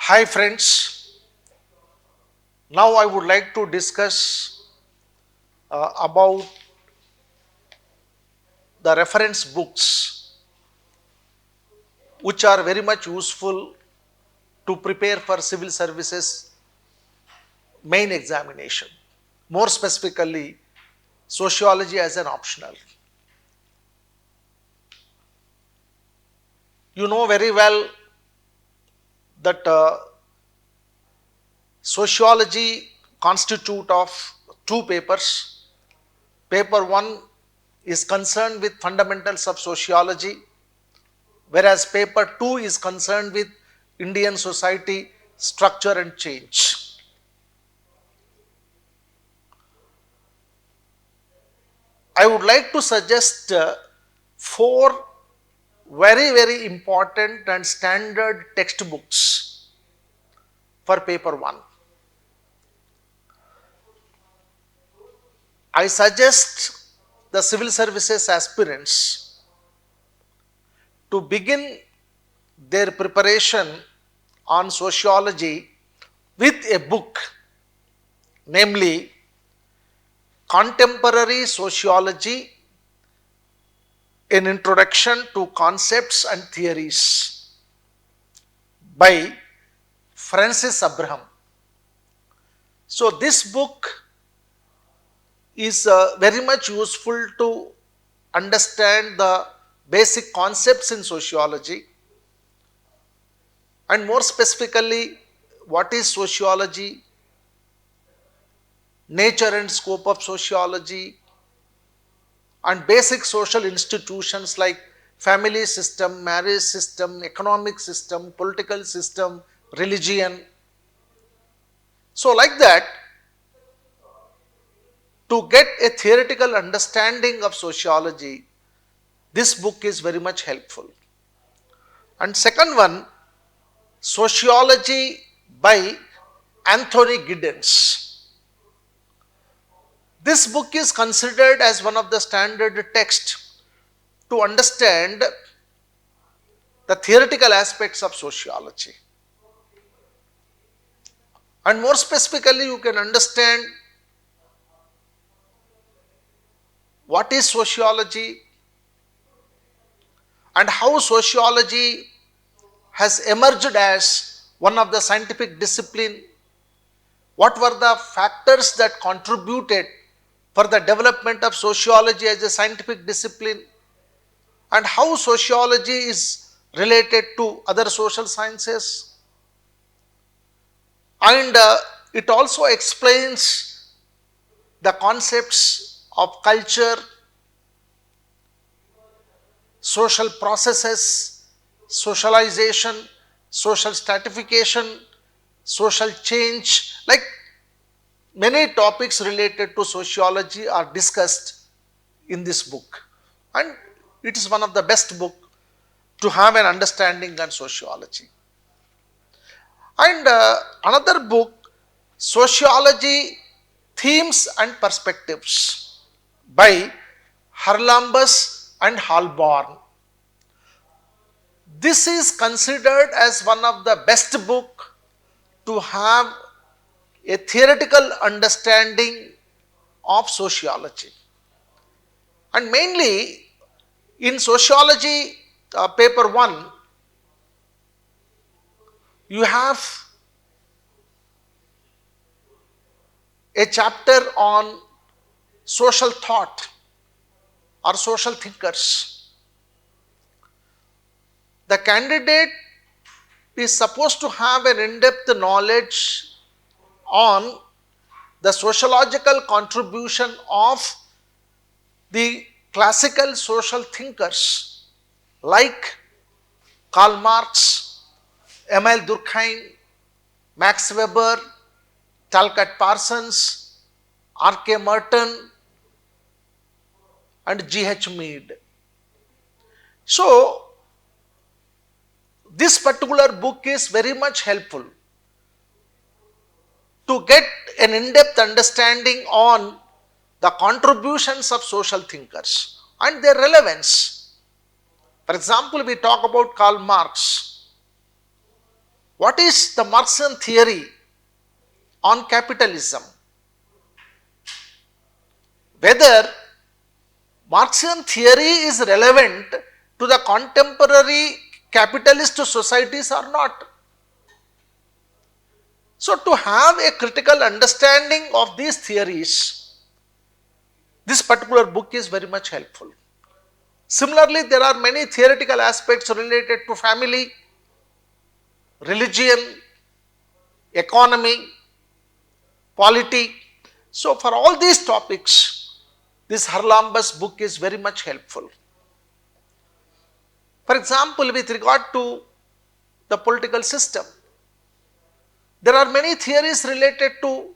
Hi friends, now I would like to discuss about the reference books which are very much useful to prepare for civil services main examination. More specifically, sociology as an optional. You know very well that sociology constitute of two papers. Paper 1 is concerned with fundamentals of sociology, whereas paper 2 is concerned with Indian society structure and change. I would like to suggest four very important and standard textbooks for paper 1. I suggest the civil services aspirants to begin their preparation on sociology with a book, namely Contemporary Sociology, an Introduction to Concepts and Theories by Francis Abraham. So this book is very much useful to understand the basic concepts in sociology, and more specifically what is sociology, nature and scope of sociology, and basic social institutions like family system, marriage system, economic system, political system, religion. So like that, to get a theoretical understanding of sociology, this book is very much helpful. And second one, Sociology by Anthony Giddens. This book is considered as one of the standard texts to understand the theoretical aspects of sociology. And more specifically, you can understand what is sociology and how sociology has emerged as one of the scientific discipline, what were the factors that contributed for the development of sociology as a scientific discipline, and how sociology is related to other social sciences. And it also explains the concepts of culture, social processes, socialization, social stratification, social change, like many topics related to sociology are discussed in this book, and it is one of the best book to have an understanding on sociology. And another book, Sociology, Themes and Perspectives by Harlambus and Halborn. This is considered as one of the best book to have a theoretical understanding of sociology. And mainly in sociology paper 1, you have a chapter on social thought or social thinkers. The candidate is supposed to have an in-depth knowledge on the sociological contribution of the classical social thinkers like Karl Marx, Emile Durkheim, Max Weber, Talcott Parsons, R.K. Merton, and G.H. Mead. So, this particular book is very much helpful to get an in-depth understanding on the contributions of social thinkers and their relevance. For example, we talk about Karl Marx. what is the Marxian theory on capitalism? Whether Marxian theory is relevant to the contemporary capitalist societies or not. So, to have a critical understanding of these theories, this particular book is very much helpful. Similarly, there are many theoretical aspects related to family, religion, economy, polity. So, for all these topics, this Harlambus book is very much helpful. For example, with regard to the political system, there are many theories related to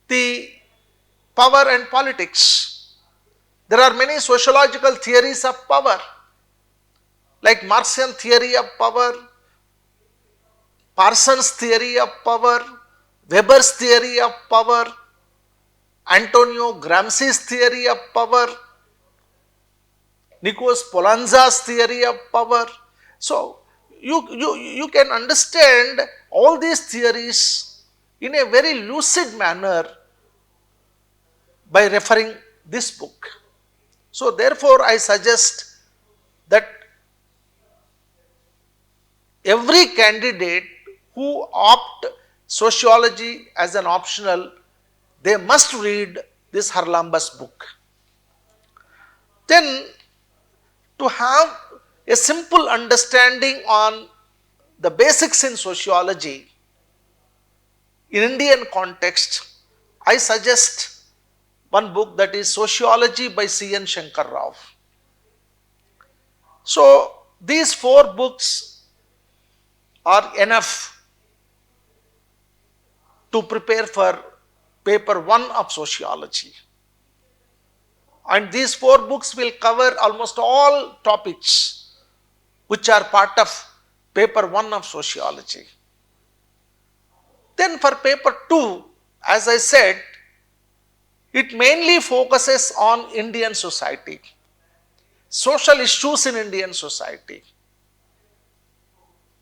the power and politics. There are many sociological theories of power, like Marxian theory of power, Parsons' theory of power, Weber's theory of power, Antonio Gramsci's theory of power, Nikos Polanza's theory of power. So, you can understand all these theories in a very lucid manner by referring this book. So, therefore, I suggest that every candidate who opt sociology as an optional, they must read this Harlambus book. Then, to have a simple understanding on the basics in sociology in Indian context, I suggest one book, that is Sociology by C.N. Shankar Rao. So, these 4 books are enough to prepare for paper 1 of sociology. And these 4 books will cover almost all topics which are part of paper 1 of sociology. Then for paper 2, as I said, it mainly focuses on Indian society, social issues in Indian society,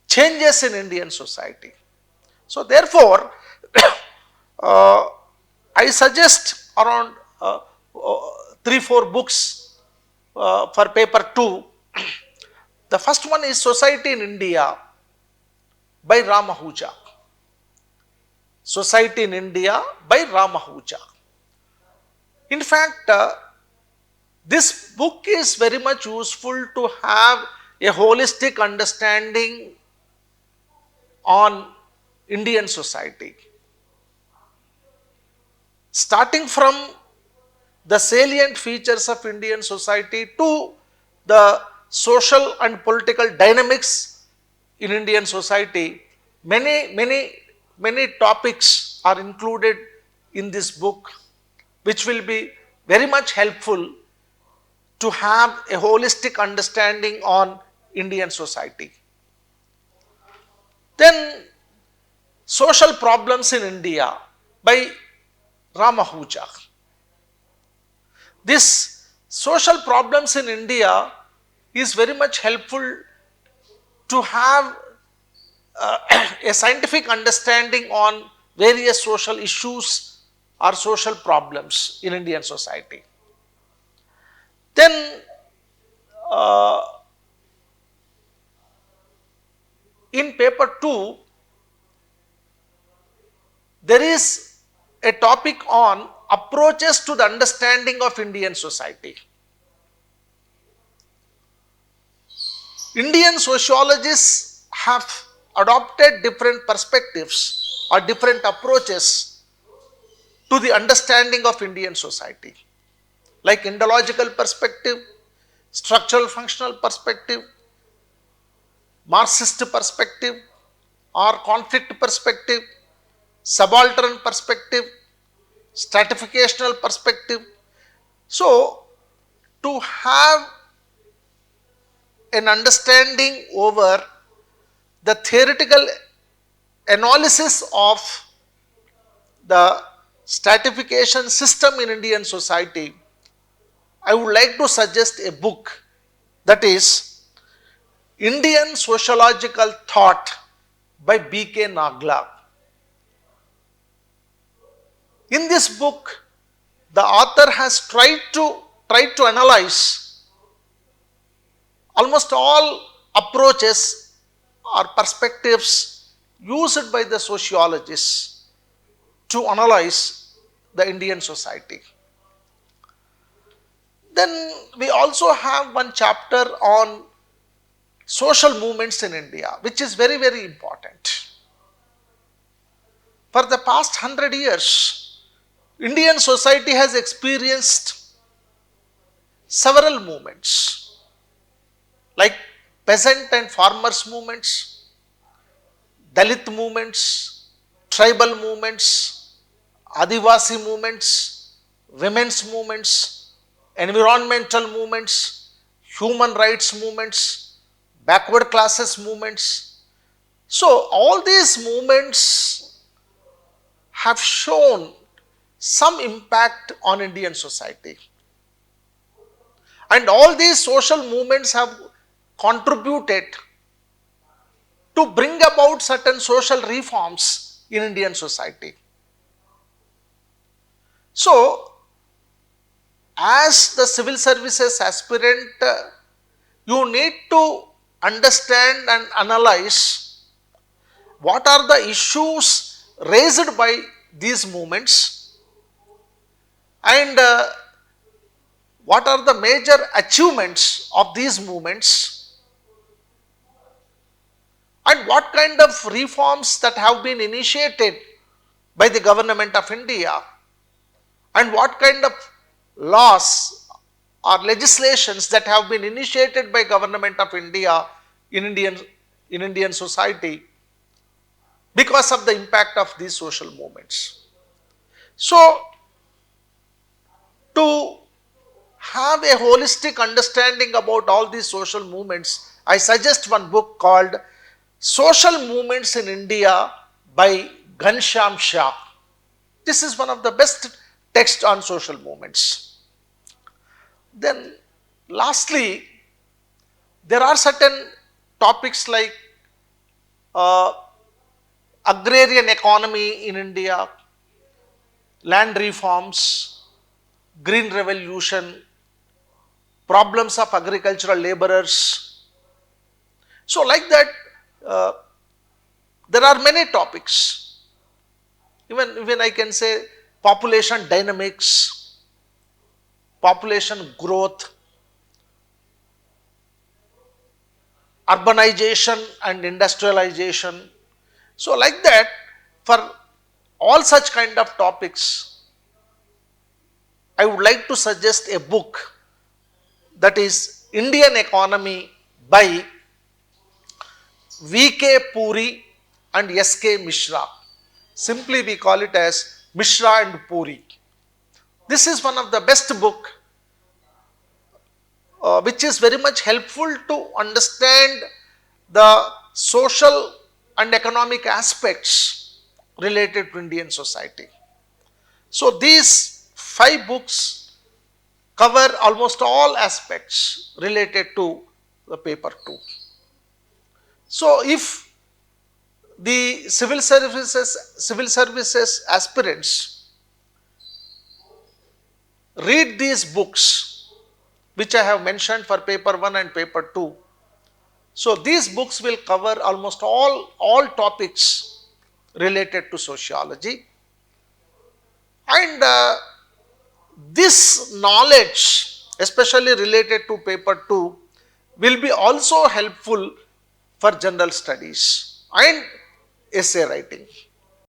changes in Indian society. So, therefore, I suggest around 3-4 books for paper 2. The first one is Society in India by Ram Ahuja. Society in India by Ram Ahuja. In fact, this book is very much useful to have a holistic understanding on Indian society. Starting from the salient features of Indian society to the social and political dynamics in Indian society, many topics are included in this book, which will be very much helpful to have a holistic understanding on Indian society. Then, Social Problems in India by Ram Ahuja. This social problems in India is very much helpful to have a scientific understanding on various social issues or social problems in Indian society. Then, in paper 2, there is a topic on approaches to the understanding of Indian society. Indian sociologists have adopted different perspectives or different approaches to the understanding of Indian society, like Indological perspective, structural functional perspective, Marxist perspective or conflict perspective, subaltern perspective, stratificational perspective. So, to have an understanding over the theoretical analysis of the stratification system in Indian society, I would like to suggest a book, that is Indian Sociological Thought by B.K. Nagla. In this book, the author has tried to analyze almost all approaches or perspectives used by the sociologists to analyze the Indian society. Then we also have one chapter on social movements in India, which is very, very important. For the past 100 years, Indian society has experienced several movements like peasant and farmers movements, Dalit movements, tribal movements, Adivasi movements, women's movements, environmental movements, human rights movements, backward classes movements. So, all these movements have shown some impact on Indian society, and all these social movements have contributed to bring about certain social reforms in Indian society. So, as the civil services aspirant, you need to understand and analyze what are the issues raised by these movements and what are the major achievements of these movements and what kind of reforms that have been initiated by the government of India and what kind of laws or legislations that have been initiated by government of India in Indian society because of the impact of these social movements. So, to have a holistic understanding about all these social movements, I suggest one book called Social Movements in India by Shamshabad. This is one of the best texts on social movements. Then lastly, there are certain topics like agrarian economy in India, land reforms, green revolution, problems of agricultural laborers. So, like that, there are many topics. Even I can say population dynamics, population growth, urbanization and industrialization. So, like that, for all such kind of topics, I would like to suggest a book, that is Indian Economy by V.K. Puri and S.K. Mishra. Simply we call it as Mishra and Puri. This is one of the best book which is very much helpful to understand the social and economic aspects related to Indian society. So, these 5 books cover almost all aspects related to the paper 2. So, if the civil services aspirants read these books which I have mentioned for paper 1 and paper 2, so these books will cover almost all topics related to sociology, and this knowledge, especially related to paper 2, will be also helpful for general studies and essay writing.